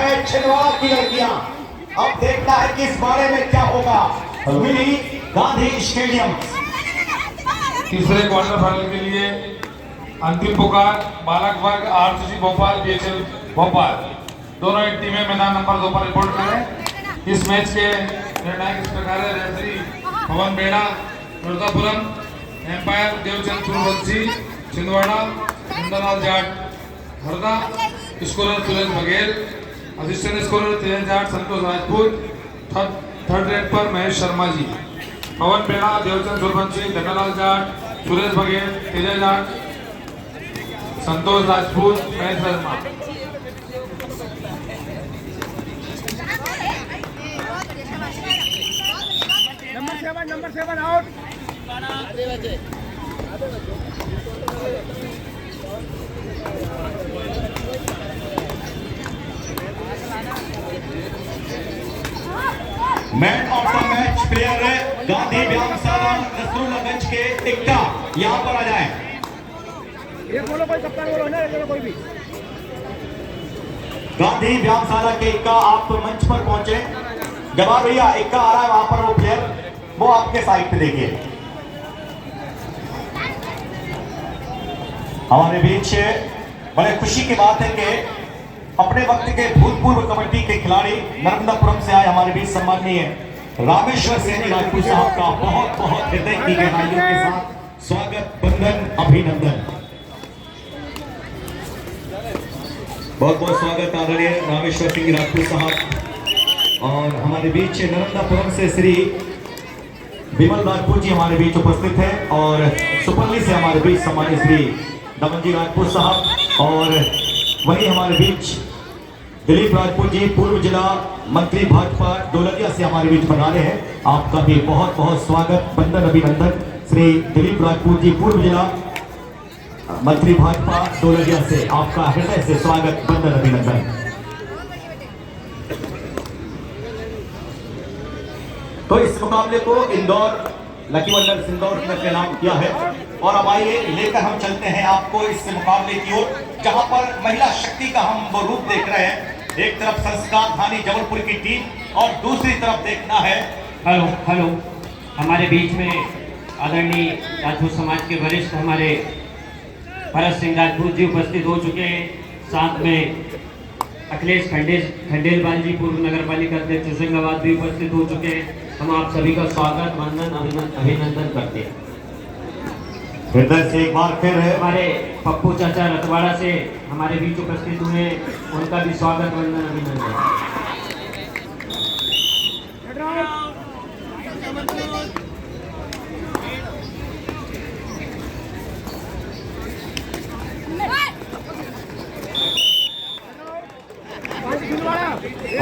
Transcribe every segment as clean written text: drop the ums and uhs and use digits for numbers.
है छिंदवाड़ा की लड़कियां। अब देखना है कि इस बारे में क्या होगा। मिनी गांधी स्टेडियम तीसरे क्वार्टर फाइनल के लिए अंतिम पुकार बालक वर्ग आरसीसी भोपाल बीएचएल भोपाल दोनों ही टीमें मैदान नंबर 2 पर रिपोर्ट करें। इस मैच के निर्णायक इस प्रकार है। Referee Pawan Beda Mirzapuram, umpire Devchand Suryavanshi Chhindwara, Nandlal Jat Harda, scorer Suresh Baghel, assistant scorer Tej Jat Santosh Rajput, third rate पर Mahesh Sharma ji. Pawan Beda, Devchand Suryavanshi, Nandlal Jat, Suresh Baghel, Tej Jat, Santosh Rajput, Mahesh Sharma. Number 7 out. Man of the match player है गांधी व्यायामशाला नसरुल्लागंज के टिक्का, यहां पर आ जाए। ये बोलो कोई कप्तान बोलो ना, कोई भी। गांधी व्यायामशाला के इक्का आप मंच पर पहुंचे। जवाब भैया इक्का आ रहा है वहां पर, वो प्लेयर वो आपके साइड पे देखिए। हमारे बीच बड़े खुशी की बात है कि अपने वक्त के भूतपूर्व कबड्डी के खिलाड़ी नर्मदापुरम से आए हमारे बीच सम्माननीय रामेश्वर सैनी राजपूत साहब का बहुत बहुत हृदय की गहराइयों के साथ स्वागत, वंदन, अभिनंदन। बहुत बहुत स्वागत आदरणीय रामेश्वर सिंह राजपूत साहब। और हमारे बीच नर्मदापुरम से श्री विमल राजपूत जी हमारे बीच उपस्थित है और सुपरली से हमारे बीच सम्मानित श्री दमन जी राजपूत साहब। और वही हमारे बीच दिलीप राजपूत जी पूर्व जिला मंत्री भाजपा दौलतिया से हमारे बीच बना रहे हैं। आपका भी बहुत बहुत स्वागत, वंदन, अभिनंदन। श्री दिलीप राजपूत जी पूर्व जिला मंत्री भाजपा दौलतिया से आपका हृदय से स्वागत, वंदन, अभिनंदन। तो इस मुकाबले को इंदौर लकी वंडर्स इंदौर ने नाम किया है। और अब आइए लेकर हम चलते हैं आपको इस मुकाबले की ओर, जहां पर महिला शक्ति का हम वो रूप देख रहे हैं। एक तरफ संस्कार धानी जबलपुर की टीम और दूसरी तरफ देखना है हेलो हमारे बीच में आदरणीय राजपूत समाज के वरिष्ठ हमारे भरत सिंह राजपूत जी उपस्थित हो चुके हैं। साथ में अखिलेश खंडेलवाल जी पूर्व नगर पालिका अध्यक्ष होशंगाबाद भी उपस्थित हो चुके हैं। हम आप सभी का स्वागत, वंदन, अभिनंदन करते हैं। हृदय से एक बार फिर हमारे पप्पू चाचा रतवाड़ा से हमारे बीच उपस्थित हुए, उनका भी स्वागत, वंदन, अभिनंदन।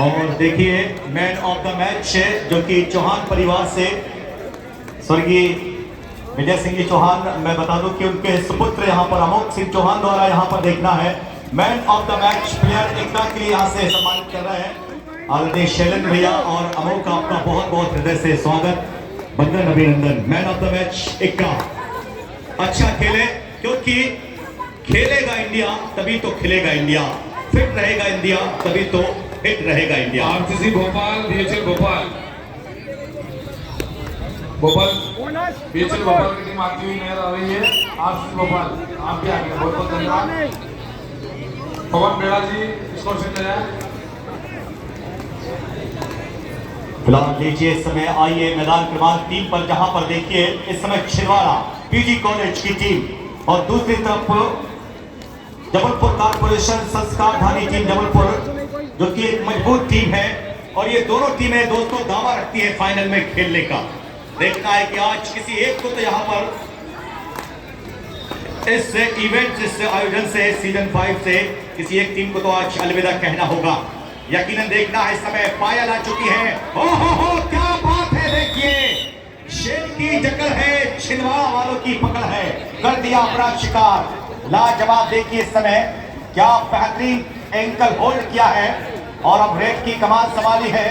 और देखिए मैन ऑफ द मैच जो कि चौहान परिवार से स्वर्गीय विजय सिंह जी चौहान, मैं बता दूं कि उनके सुपुत्र यहाँ पर अमोक सिंह चौहान द्वारा यहाँ पर देखना है। Man of the match player इक्का के लिए यहाँ से सम्मानित कर रहे हैं आदरणीय शैलेंद्र भैया और अमोक, आपका बहुत बहुत हृदय से स्वागत, वंदन, अभिनंदन। मैन ऑफ द मैच इक्का अच्छा खेले, क्योंकि खेलेगा इंडिया तभी तो खिलेगा इंडिया, फिट रहेगा इंडिया तभी तो फिट रहेगा इंडिया। आरसीसी भोपाल बीएचएल भोपाल बीएचएल भोपाल की टीम आती हुई नजर आ रही है। आरसीसी भोपाल आप भी आगे, बहुत बहुत धन्यवाद। पवन बेड़ा जी स्कोर शीट ले जाए। फिलहाल लीजिए इस समय आइए मैदान क्रमांक 3 पर, जहां पर देखिए इस समय छिंदवाड़ा पीजी कॉलेज की टीम और दूसरी तरफ जबलपुर कारपोरेशन संस्कार धानी टीम जबलपुर, जो कि एक मजबूत टीम है। और ये दोनों टीमें दोस्तों दावा रखती है फाइनल में खेलने का। देखना है कि आज किसी एक को तो यहाँ पर इस इवेंट, इस आयोजन से सीजन 5 से किसी एक टीम को तो आज अलविदा कहना होगा। यकीनन देखना है, इस समय पायल आ चुकी है। हो क्या बात है, देखिए शेर की जकड़ है, छिंदवाड़ा वालों की पकड़ है, कर दिया अपना शिकार। लाजवाब देखिए इस समय क्या बेहतरीन एंकल होल्ड किया है और अब रेड की कमान संभाली है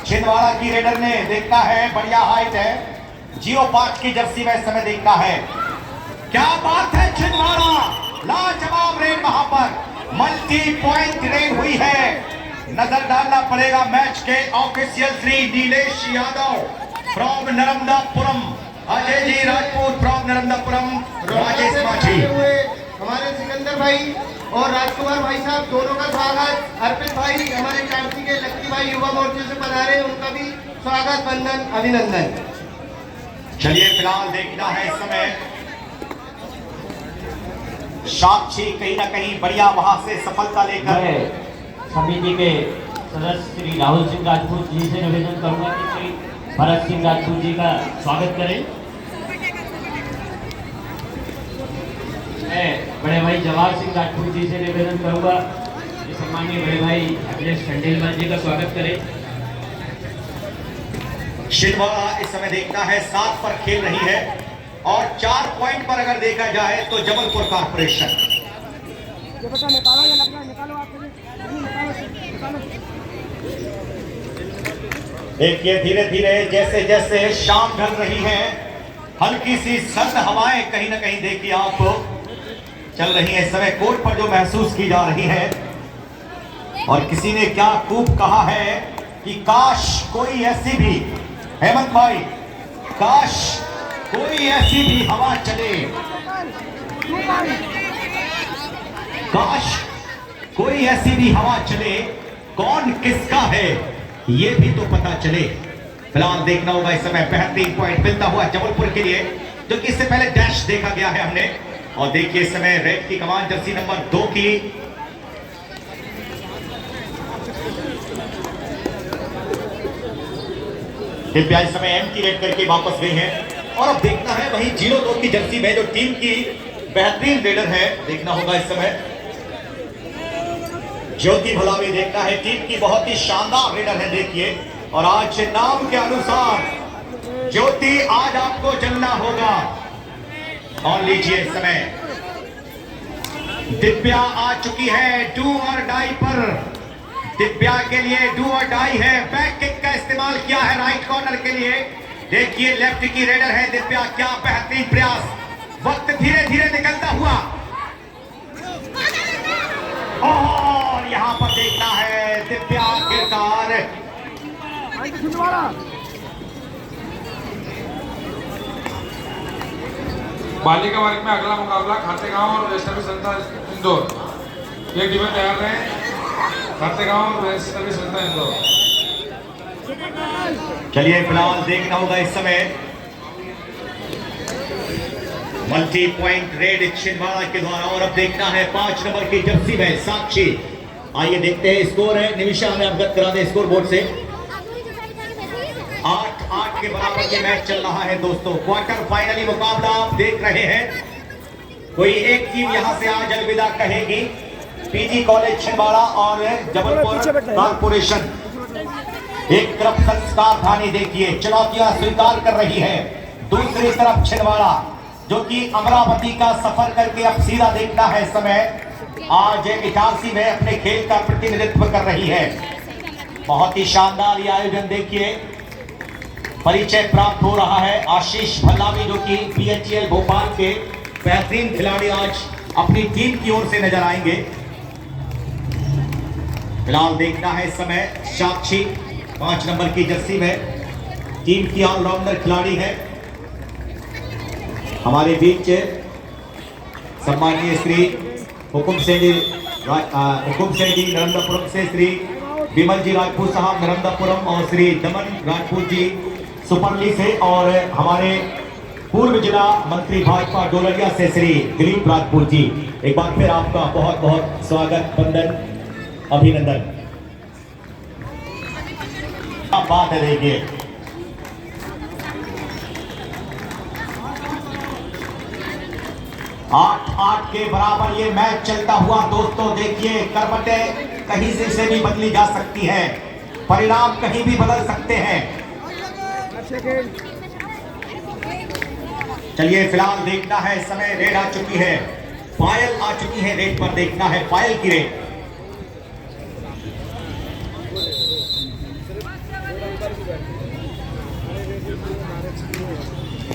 छिंदवाड़ा की रेडर ने। देखना है, बढ़िया हाइट है, जियो 5 की जर्सी में इस समय देखना है। क्या बात है, छिंदवाड़ा लाजवाब रेड, वहां पर मल्टी पॉइंट रेड हुई है। नजर डालना पड़ेगा मैच के official Shri Nilesh Yadav from Narmadapuram, Ajay ji Rajput from Narmadapuram, Rajesh Majhi. हमारे सिकंदर भाई और राजकुमार भाई साहब दोनों का स्वागत। अर्पित भाई हमारे कांची के लक्की भाई युवा मोर्चे से पधारे, उनका भी स्वागत, वंदन, अभिनंदन। चलिए फिलहाल देखना है इस समय साक्षी कहीं ना कहीं बढ़िया वहां से सफलता लेकर। समिति के सदस्य श्री राहुल सिंह राजपूत जी से निवेदन करूंगा कि श्री भरत सिंह राजपूत जी का स्वागत करें। मैं बड़े भाई जवाहर सिंह राजपूत जी से निवेदन करूंगा कि सम्मानीय बड़े भाई अखिलेश खंडेलवाल जी का स्वागत करें। छिंदवाड़ा इस समय देखना है 7 पर खेल रही है और 4 पॉइंट पर अगर देखा जाए तो जबलपुर कॉर्पोरेशन। देखिए धीरे धीरे जैसे जैसे शाम ढल रही है, हल्की सी सर्द हवाएं कहीं ना कहीं देखिए आप चल रही है इस समय कोर्ट पर जो महसूस की जा रही है। और किसी ने क्या खूब कहा है कि काश कोई ऐसी भी, हेमंत भाई, काश कोई ऐसी भी हवा चले, काश कोई ऐसी भी हवा चले, कौन किसका है ये भी तो पता चले। फिलहाल देखना होगा इस समय बेहतरीन पॉइंट मिलता हुआ जबलपुर के लिए, जो कि इससे पहले डैश देखा गया है हमने। और देखिए इस समय रेड की कमान जर्सी नंबर 2 की दिव्या इस समय एम की रेड करके वापस गई है। और अब देखना है वही 0-2 की जर्सी में जो टीम की बेहतरीन रेडर है, देखना होगा इस समय ज्योति भलावी। देखना है टीम की बहुत ही शानदार रेडर है देखिए। और आज नाम के अनुसार ज्योति आज आपको चलना होगा। और लीजिए इस समय दिव्या आ चुकी है डू और डाई पर। दिव्या के लिए डू और डाई है, बैक किक का इस्तेमाल किया है राइट कॉर्नर के लिए। देखिए लेफ्ट की रेडर है दिव्या, क्या बेहतरीन प्रयास, वक्त धीरे धीरे निकलता हुआ। और यहां पर देखना है दिव्या किरदार। बालिका वर्ग में अगला मुकाबला खातेगांव और वैष्णवी संस्था इंदौर। एक टीमें तैयार रहे, खातेगांव और वैष्णवी संस्था इंदौर। चलिए फिलहाल देखना होगा इस समय मल्टी पॉइंट रेड छिंदवाड़ा के द्वारा। और अब देखना है 5 नंबर की जर्सी में साक्षी। आइए देखते हैं स्कोर है, निमिषा हमें अवगत करा दे स्कोर बोर्ड से। 8-8 के बराबर ये मैच चल रहा है दोस्तों। क्वार्टर फाइनली मुकाबला आप देख रहे हैं। कोई एक टीम यहां से आज अलविदा कहेगी, पीजी कॉलेज छिंदवाड़ा और जबलपुर कॉर्पोरेशन। एक तरफ संस्कार धानी देखिए चुनौतियां स्वीकार कर रही है, दूसरी तरफ छिंदवाड़ा जो कि अमरावती का सफर करके अब सीधा देखना है समय आज इटारसी में अपने खेल का प्रतिनिधित्व कर रही है। बहुत ही शानदार ये आयोजन देखिए, परिचय प्राप्त हो रहा है। आशीष भल्लावी जो कि बीएचईएल भोपाल के बेहतरीन खिलाड़ी आज अपनी टीम की ओर से नजर आएंगे। फिलहाल देखना है इस समय साक्षी 5 नंबर की जर्सी में, टीम की ऑलराउंडर खिलाड़ी है। हमारे बीच सम्मानीय श्री हुकुम सिंह जी नर्मदापुरम से, श्री विमल जी राजपूत साहब नर्मदापुरम और श्री दमन राजपूत जी सुपरली से, और हमारे पूर्व जिला मंत्री भाजपा डोलरिया से श्री दिलीप राजपूत जी। एक बार फिर आपका बहुत बहुत स्वागत, वंदन, अभिनंदन। अब बात है देखिए 8-8 के बराबर ये मैच चलता हुआ दोस्तों। देखिए करवटें कहीं से भी बदली जा सकती है, परिणाम कहीं भी बदल सकते हैं। चलिए फिलहाल देखना है इस समय रेड आ चुकी है, पायल आ चुकी है रेड पर। देखना है पायल की रेड।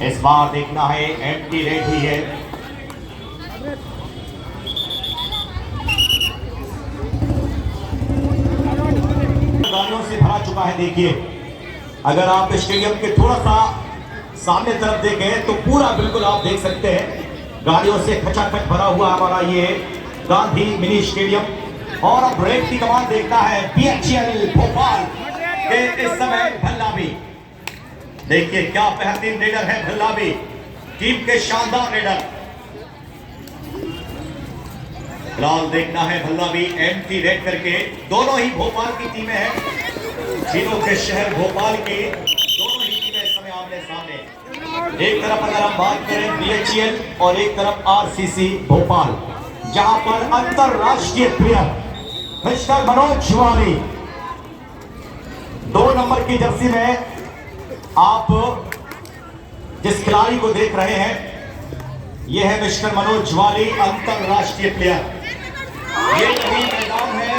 इस बार देखना है एम्प्टी रेड ही है। चुका है। देखिए, अगर आप स्टेडियम के थोड़ा सा सामने तरफ देखें तो पूरा बिल्कुल आप देख सकते हैं गाड़ियों से खचाखच भरा हुआ हमारा ये गांधी मिनी स्टेडियम। और अब रेड की कमान देखता है बीएचईएल भोपाल के इस समय भल्लावी। देखिए क्या बेहतरीन रेडर है भल्लावी, टीम के शानदार रेडर। फिलहाल देखना है भल्लावी एंटी रेड करके, दोनों ही भोपाल की टीमें हैं, तीनों के शहर भोपाल की दोनों ही टीमें इस समय आमने सामने। एक तरफ अगर हम बात करें बीएचईएल और एक तरफ आरसीसी भोपाल, जहां पर अंतरराष्ट्रीय प्लेयर मिस्टर मनोज वाली 2 नंबर की जर्सी में आप जिस खिलाड़ी को देख रहे हैं यह है मिस्टर मनोज वाली, अंतरराष्ट्रीय प्लेयर। ये वही मैदान है,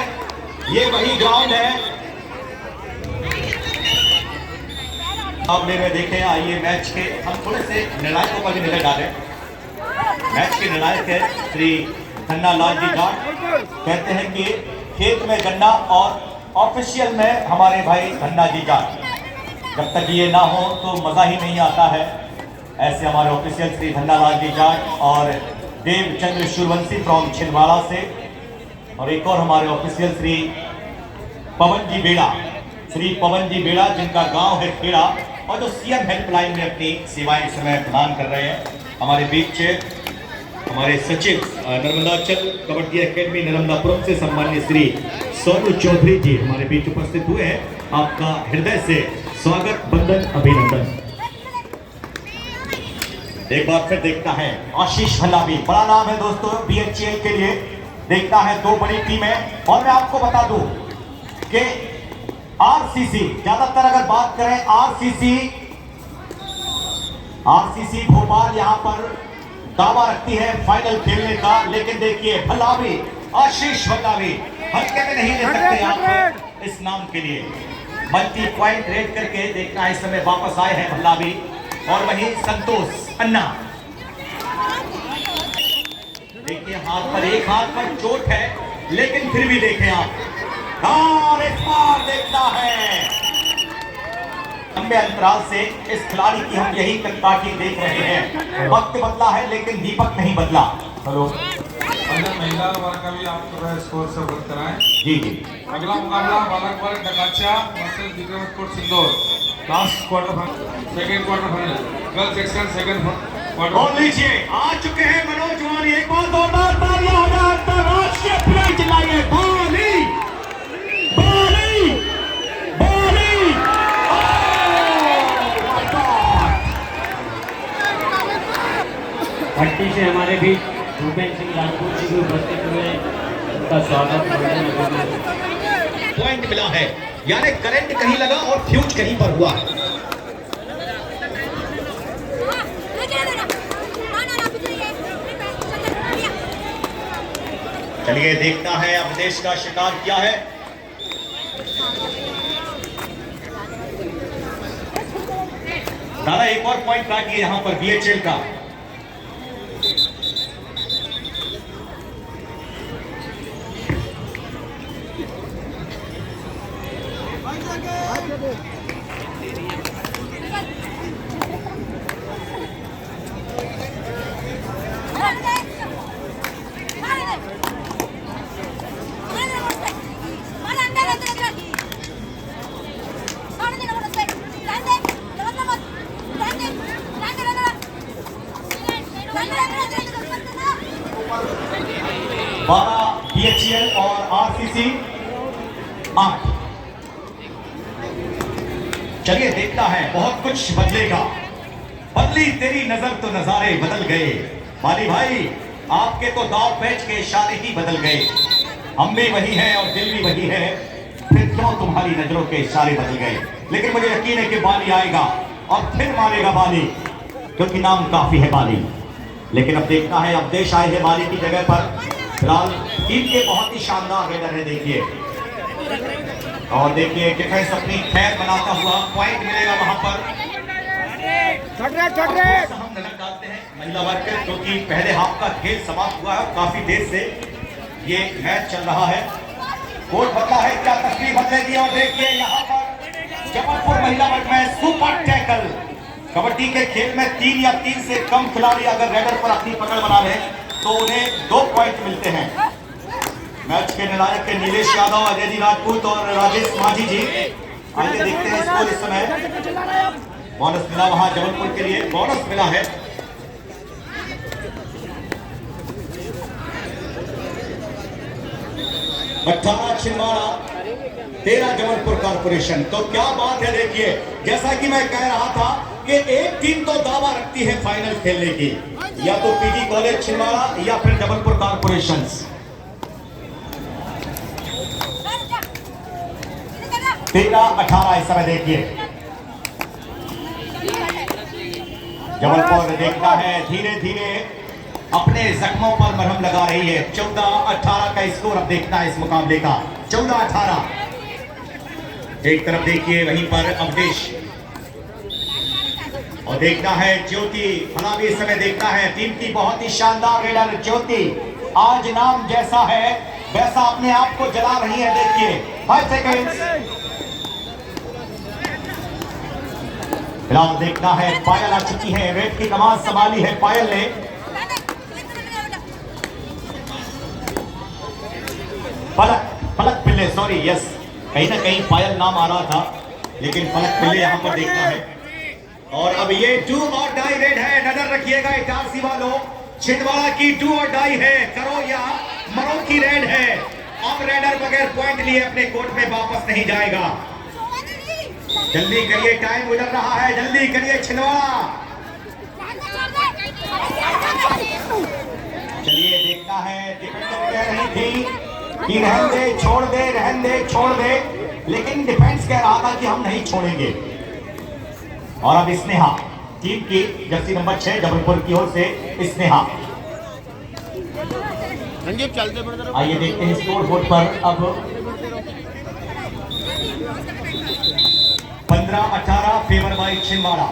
ये वही ग्राउंड है। मामले में देखें, आइए मैच के हम थोड़े से निर्णायकों पर भी नजर डालें। मैच के निर्णायक है श्री धन्ना लाल जी जाट। कहते हैं कि खेत में गन्ना और ऑफिशियल में हमारे भाई धन्ना जी जाट। जब तक ये ना हो तो मजा ही नहीं आता है। ऐसे हमारे ऑफिशियल श्री धन्ना लाल जी जाट और देवचंद्र सूर्यवंशी फ्रॉम छिंदवाड़ा से, और एक और हमारे ऑफिशियल श्री पवन जी बेड़ा, श्री पवन जी बेड़ा जिनका गांव है खेड़ा और जो सीएम हेल्पलाइन में अपनी सेवाएं इस समय प्रदान कर रहे हैं। हमारे बीच हमारे सचिव नर्मदाचल कबड्डी एकेडमी नर्मदापुरम से सम्मान्य श्री सोनू चौधरी जी हमारे बीच उपस्थित हुए हैं। आपका हृदय से स्वागत, वंदन, अभिनंदन। एक बार फिर देखता है आशीष भल्लावी, बड़ा नाम है दोस्तों बीएचईएल के लिए। देखता है 2 बड़ी टीमें। और मैं आपको बता दूं कि आरसीसी, ज्यादातर अगर बात करें आरसीसी भोपाल यहां पर दावा रखती है फाइनल खेलने का, लेकिन देखिए भल्लावी, आशीष भल्लावी हल्के में नहीं ले सकते आप इस नाम के लिए। मल्टी पॉइंट रेड करके देखना इस समय वापस आए हैं भल्लावी। और वहीं संतोष अन्ना, देखिए एक हाथ पर चोट है, लेकिन फिर भी देखें आप, और इस बार देखना है लंबे अंतराल से इस खिलाड़ी की हम यही पार्टी देख रहे हैं। वक्त बदला है लेकिन दीपक नहीं बदला। हेलो, महिला वर्ग का भी आप स्कोर से अवगत कराएं। जी जी। अगला मुकाबला बालक वर्ग Dakacha versus Vikram sports Indore, last quarter final, second quarter final, girls section second quarter. और लीजिए आ चुके हैं मनोज वाली। एक बार जोरदार तालियां हो जाए, अंतरराष्ट्रीय प्लेयर चिल्लाइए, बाली बाली बाली। भट्टी से हमारे बीच भूपेंद्र सिंह राजपूत जी भी उपस्थित हुए, उनका स्वागत। पॉइंट मिला है, यानी करंट कहीं लगा और फ्यूज कहीं पर हुआ है। चलिए देखता है अब देश का शिकार क्या है। दादा एक और पॉइंट काटिए यहां पर बीएचईएल का। बीएचईएल और आरसीसी 8। चलिए देखता है, बहुत कुछ बदलेगा। बदली तेरी नजर तो नजारे बदल गए। वाली भाई आपके तो दाव पैच के इशारे ही बदल गए। हम भी वही हैं और दिल भी वही है, फिर क्यों तुम्हारी नजरों के इशारे बदल गए। लेकिन मुझे यकीन है कि बाली आएगा और फिर मारेगा बाली, क्योंकि नाम काफी है बाली। लेकिन अब देखना है, अब देश आए हैं बाली की जगह पर। फिलहाल टीम के बहुत ही शानदार रेडर है, देखिए। और देखिए डिफेंस अपनी खैर बनाता हुआ पॉइंट मिलेगा वहां पर। हम नजर डालते हैं महिला वर्ग पे, क्योंकि पहले हाफ का खेल समाप्त हुआ है और काफी देर से ये मैच चल रहा है। कोर्ट बदला है, क्या तस्वीर बदलेगी। और देखिए यहाँ पर जबलपुर महिला वर्ग में सुपर टैकल। कबड्डी के खेल में 3 या 3 से कम खिलाड़ी अगर रेडर पर अपनी पकड़ बना ले तो उन्हें 2 पॉइंट मिलते हैं। मैच के निर्णायक के नीलेश यादव, अजय जी राजपूत और राजेश माझी जी। आइए देखते हैं स्कोर इस समय। बोनस मिला वहां जबलपुर के लिए, बोनस मिला है। अठारह छिंदवाड़ा, 13 जबलपुर कॉर्पोरेशन। तो क्या बात है, देखिए जैसा कि मैं कह रहा था कि एक टीम तो दावा रखती है फाइनल खेलने की, या तो पीजी कॉलेज छिंदवाड़ा या फिर जबलपुर कॉर्पोरेशन। 13-18 इस समय देखिए जबलपुर देखता है धीरे धीरे अपने जख्मों पर मरहम लगा रही है। 14-18 का स्कोर अब देखना है इस मुकाबले का। 14-18 एक तरफ देखिए, वहीं पर अवधेश और देखना है ज्योति भला भी इस समय देखना है। टीम की बहुत ही शानदार रेडर ज्योति, आज नाम जैसा है वैसा अपने आप को जला रही है। देखिए 5 सेकेंड्स। फिलहाल देखना है पायल आ चुकी है, रेड की कमान संभाली है पायल ने। पलक पिल्ले, सॉरी यस, कहीं ना कहीं पायल नाम आ रहा था लेकिन पलक पिल्ले यहां पर देखना है। और अब ये डू और डाई रेड है, नजर रखिएगा इटारसी वालों, छिंदवाड़ा की डू और डाई है, करो या मरो की रेड है। अब रेडर बगैर पॉइंट लिए अपने कोर्ट में वापस नहीं जाएगा। जल्दी करिए, टाइम गुजर रहा है, जल्दी करिए छिंदवाड़ा। चलिए देखना है, डिफेंडर कह रही थी कि रहन दे छोड़ दे, रहन दे छोड़ दे, लेकिन डिफेंस कह रहा था कि हम नहीं छोड़ेंगे। और अब स्नेहा, टीम की जर्सी नंबर 6 जबलपुर की ओर से स्नेहा। आइए देखते हैं स्कोर बोर्ड पर। अब 15-18 फेवर बाय छिंदवाड़ा।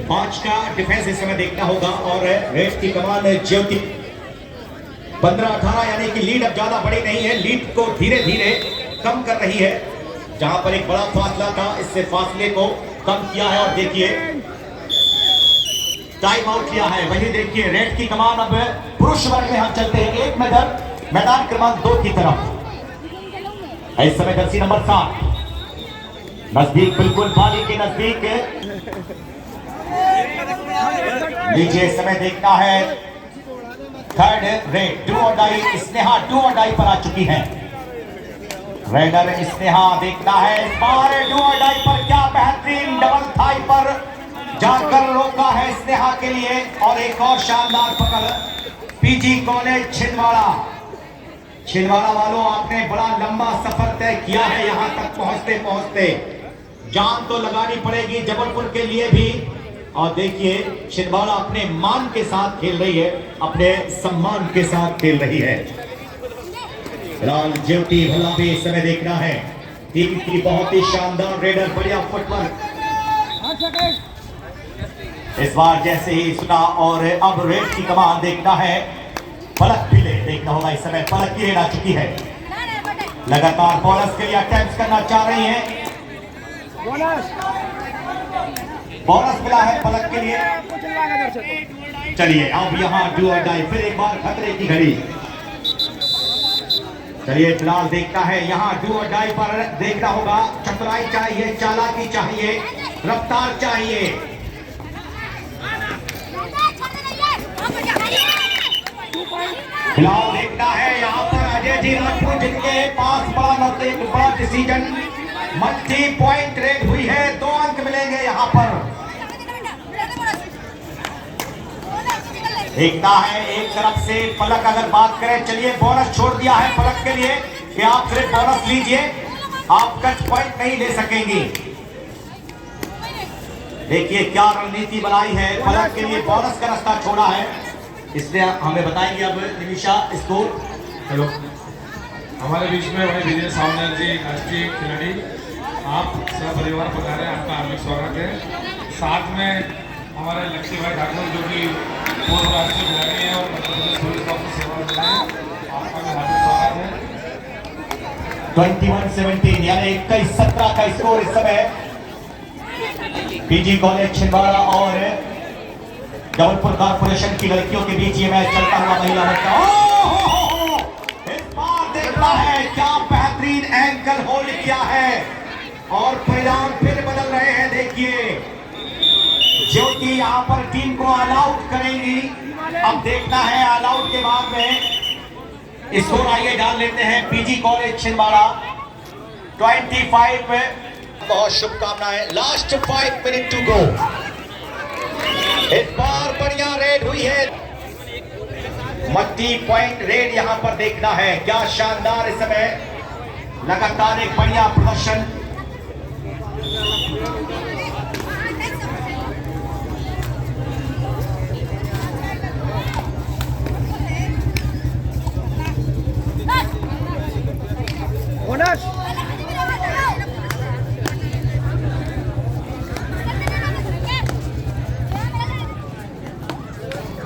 5 का डिफेंस इस समय देखना होगा और रेड की कमान है ज्योति। 15-18 यानी कि लीड अब ज्यादा बड़ी नहीं है, लीड को धीरे धीरे कम कर रही है। जहां पर एक बड़ा फासला था, इससे फासले को कम किया है। और देखिए टाइम आउट किया है। वही देखिए रेड की कमान अब पुरुष वर्ग में हम चलते हैं। एक मेडल मैदान क्रमांक 2 की तरफ। इस समय जर्सी नंबर 7 नजदीक, बिल्कुल बाली के नजदीक नीचे। इस समय देखना है थर्ड रेड डू और डाई, स्नेहा डू और डाई पर आ चुकी है। रेडर स्नेहा देखना है इस बार डू और डाई पर, क्या बेहतरीन डबल थाई पर जाकर रोका है स्नेहा के लिए। और एक और शानदार पकड़ पीजी कॉलेज छिंदवाड़ा। छिंदवाड़ा वालों, आपने बड़ा लंबा सफर तय किया है, यहां तक पहुंचते पहुंचते जान तो लगानी पड़ेगी जबलपुर के लिए भी। और देखिए छिंदवाड़ा अपने मान के साथ खेल रही है, अपने सम्मान के साथ खेल रही है। फिलहाल ज्योति भला भी इस समय देखना है, टीम की बहुत ही शानदार रेडर, बढ़िया फुटवर्क इस बार जैसे ही सुना। और अब रेड की कमान देखना है पलक पिले, देखना होगा इस समय पलक की रेड आ चुकी है। लगातार बोनस के लिए अटेम्प्ट करना चाह रही है। बोनस मिला है पलक के लिए। चलिए अब यहाँ डू और डाई, फिर एक बार खतरे की घड़ी। चलिए फिलहाल देखता है यहाँ डू और डाई पर देखना होगा, चतुराई चाहिए, चालाकी चाहिए, रफ्तार चाहिए। फिलहाल देखना है यहाँ पर अजय जी राजपूत, जिनके पास बड़ा डिसीजन मल्टी पॉइंट रेड हुई है, 2 अंक मिलेंगे यहाँ पर। देखना है एक तरफ से पलक, अगर बात करें, चलिए बोनस छोड़ दिया है पलक के लिए कि आप सिर्फ बोनस लीजिए, आप कट पॉइंट नहीं ले सकेंगी। देखिए क्या रणनीति बनाई है, पलक के लिए बोनस का रास्ता छोड़ा है, इसलिए हमें बताएंगे अब निमिषा स्कोर। हेलो, हमारे बीच में भाई विजय सावनेर जी, राष्ट्रीय खिलाड़ी, आप सब परिवार पधारे, आपका हार्दिक स्वागत है। साथ में हमारे लक्ष्मी भाई ठाकुर जो कि पूर्व राष्ट्रीय खिलाड़ी हैं और मध्य प्रदेश पुलिस की सेवा में हैं, आपका भी हार्दिक स्वागत है। 21-17 यानी 21-17 का स्कोर इस समय पीजी कॉलेज छिंदवाड़ा और जबलपुर कॉर्पोरेशन की लड़कियों के बीच ये मैच चलता हुआ महिला वर्ग का। इस बार देखना है क्या बेहतरीन एंकल होल्ड किया है और परिणाम फिर बदल रहे हैं। देखिए ज्योति यहां पर टीम को ऑल आउट करेंगी। अब देखना है ऑल आउट के बाद में स्कोर आइए डाल लेते हैं। पीजी कॉलेज छिंदवाड़ा 25 में बहुत शुभकामनाएं। Last 5 minute to go. इस बार बढ़िया रेड हुई है। मल्टी पॉइंट रेड यहां पर देखना है। क्या शानदार इस समय लगातार एक बढ़िया प्रदर्शन।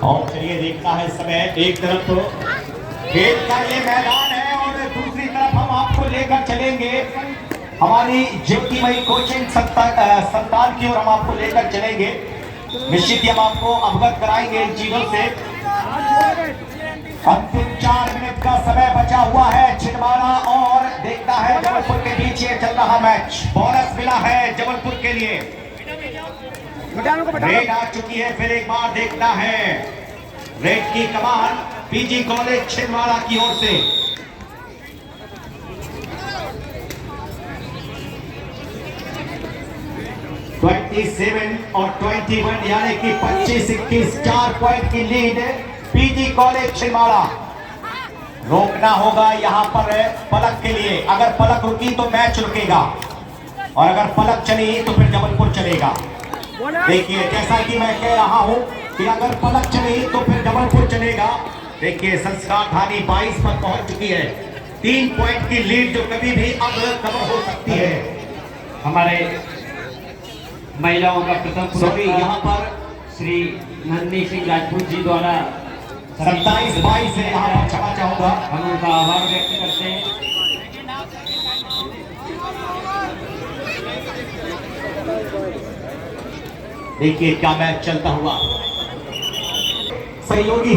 और चलिए देखना है इस समय एक तरफ तो खेल का ये मैदान है और दूसरी तरफ हम आपको लेकर चलेंगे हमारी ज्योतिमयी कोचिंग संस्थान की ओर। हम आपको लेकर चलेंगे। निश्चित ही हम आपको अवगत कराएंगे इन चीजों से। अंतिम 4 मिनट का समय बचा हुआ है छिंदवाड़ा और देखना है जबलपुर के बीच ये चल रहा मैच। बोनस मिला है जबलपुर के लिए। रेड आ चुकी है। फिर एक बार देखना है रेड की कमान पीजी कॉलेज छिंदवाड़ा की ओर से। और 21 यानी कि 25-21 4 पॉइंट की लीड पीजी कॉलेज छिंदवाड़ा। रोकना होगा यहां पर पलक के लिए। अगर पलक रुकी तो मैच रुकेगा और अगर पलक चली तो फिर जबलपुर चलेगा। देखिए जैसा कि मैं कह रहा हूं कि अगर पलक चली तो फिर जबलपुर चलेगा। देखिए संस्कार धानी 22 पर पहुंच चुकी है। 3 पॉइंट की लीड जो कभी भी अब कवर हो सकती है। हमारे महिलाओं का प्रथम पुरस्कार यहाँ पर श्री नंदनी सिंह राजपूत जी द्वारा 27-22 से यहाँ पर क्षमा चाहूंगा। हम उनका आभार व्यक्त करते हैं। देखिए क्या मैच चलता हुआ। सहयोगी